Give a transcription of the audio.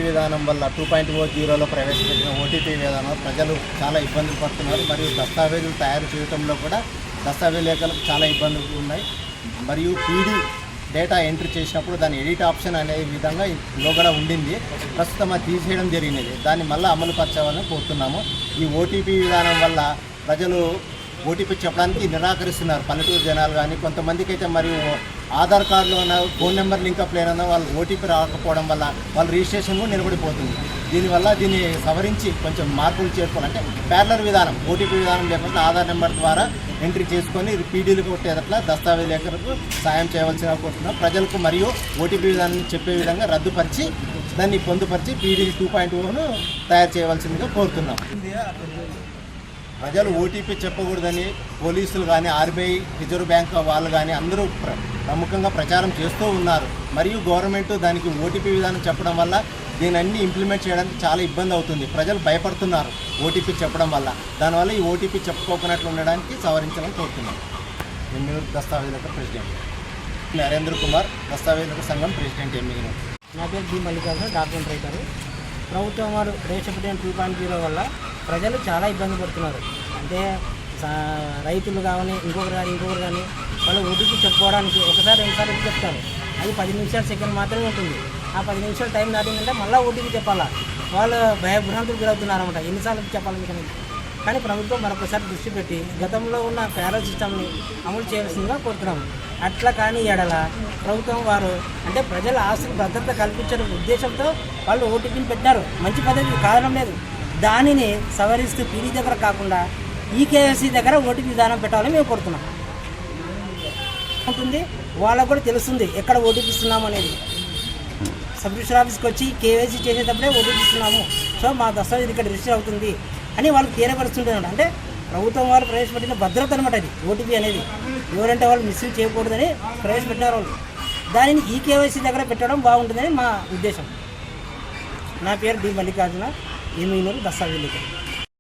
విధానం వల్ల 2.0లో ప్రవేశపెట్టిన ఓటీపీ విధానం ప్రజలు చాలా ఇబ్బందులు పడుతున్నారు. మరియు దస్తావేజులు తయారు చేయడంలో కూడా దస్తావేజులకు చాలా ఇబ్బందులు ఉన్నాయి. మరియు పీడీ డేటా ఎంట్రీ చేసినప్పుడు దాని ఎడిట్ ఆప్షన్ అనే విధంగా లోగడ ఉండింది. ప్రస్తుతం అది తీసేయడం జరిగినది. దాన్ని మళ్ళీ అమలు పరచాలని కోరుతున్నాము. ఈ ఓటీపీ విధానం వల్ల ప్రజలు ఓటీపీ చెప్పడానికి నిరాకరిస్తున్నారు. పల్లెటూరు జనాలు కానీ కొంతమందికి అయితే మరియు ఆధార్ కార్డులో ఉన్న ఫోన్ నెంబర్ లింకప్ లేనన్నా వాళ్ళు ఓటీపీ రాకపోవడం వల్ల వాళ్ళ రిజిస్ట్రేషన్ కూడా నిలబడిపోతుంది. దీనివల్ల దీన్ని సవరించి కొంచెం మార్పులు చేసుకోవాలంటే ప్యారలర్ విధానం ఓటీపీ విధానం లేకుండా ఆధార్ నెంబర్ ద్వారా ఎంట్రీ చేసుకొని పీడీలు కొట్టేటట్లా దస్తావేజులకు సాయం చేయవలసిన కోరుతున్నాం. ప్రజలకు మరియు ఓటీపీ విధానం చెప్పే విధంగా రద్దుపరిచి దాన్ని పొందుపరిచి పీడీ 2.0ను తయారు చేయవలసిందిగా కోరుతున్నాం. ప్రజలు ఓటీపీ చెప్పకూడదని పోలీసులు కానీ ఆర్బీఐ రిజర్వ్ బ్యాంక్ వాళ్ళు కానీ అందరూ ప్రముఖంగా ప్రచారం చేస్తూ ఉన్నారు. మరియు గవర్నమెంట్ దానికి ఓటీపీ విధానం చెప్పడం వల్ల దీని అన్ని ఇంప్లిమెంట్ చేయడానికి చాలా ఇబ్బంది అవుతుంది. ప్రజలు భయపడుతున్నారు ఓటీపీ చెప్పడం వల్ల. దానివల్ల ఈ ఓటీపీ చెప్పుకోకున్నట్లు ఉండడానికి సవరించాలని కోరుతున్నాం. ఎమ్మిగనూరు దస్తావేజుల ప్రెసిడెంట్ నరేంద్ర కుమార్, దస్తావేజుల సంఘం ప్రెసిడెంట్ ఎమ్మిగనూరు. నా పేరు బి మల్లికార్జున, డాక్యుమెంట్ రైటర్. ప్రభుత్వం వారు ప్రవేశపెట్టిన 2.0 వల్ల ప్రజలు చాలా ఇబ్బంది పడుతున్నారు. అంటే రైతులు కానీ ఇంకొకరు కానీ వాళ్ళు ఓటీపీ చెప్పుకోవడానికి ఒకసారి రెండుసార్లు చెప్తారు. అది 10 నిమిషాలు సెకండ్ మాత్రమే ఉంటుంది. ఆ 10 నిమిషాలు టైం దాటిందంటే మళ్ళీ ఓటీపీ చెప్పాలా. వాళ్ళు భయభ్రాంతులు గురవుతున్నారన్నమాట. ఎన్నిసార్లు చెప్పాలి మీకు అనేది. కానీ ప్రభుత్వం మరొకసారి దృష్టి పెట్టి గతంలో ఉన్న ప్యారల్ సిస్టమ్ని అమలు చేయాల్సిందిగా కోరుతున్నాము. అట్లా కానీ ఎడల ప్రభుత్వం వారు అంటే ప్రజల ఆస్తులకు భద్రత కల్పించడం ఉద్దేశంతో వాళ్ళు ఓటీపీని పెట్టినారు. మంచి పద్ధతి కారణం లేదు. దానిని సవరిస్తూ పీడీ దగ్గర కాకుండా ఈకేఎస్సీ దగ్గర ఓటీపీ విధానం పెట్టాలని మేము కోరుతున్నాం. ఉంటుంది వాళ్ళకు కూడా తెలుస్తుంది ఎక్కడ ఓటీపీ ఇస్తున్నాము అనేది. సబ్ రిజిస్టర్ ఆఫీస్కి వచ్చి కేవైసీ చేసేటప్పుడే ఓటీపీ ఇస్తున్నాము, సో మా దస్తావేజ్ ఇక్కడ రిజిస్టర్ అవుతుంది అని వాళ్ళకి తెలియపరుస్తుంటారు. అంటే ప్రభుత్వం వారు ప్రవేశపెట్టిన భద్రత అనమాట అది ఓటీపీ అనేది. ఎవరంటే వాళ్ళు మిస్యూజ్ చేయకూడదని ప్రవేశపెట్టినారు వాళ్ళు. దానిని ఈకేవైసీ దగ్గర పెట్టడం బాగుంటుందని మా ఉద్దేశం. నా పేరు డి మల్లికార్జున, ఎమ్మిగనూరు దస్తావేజుల.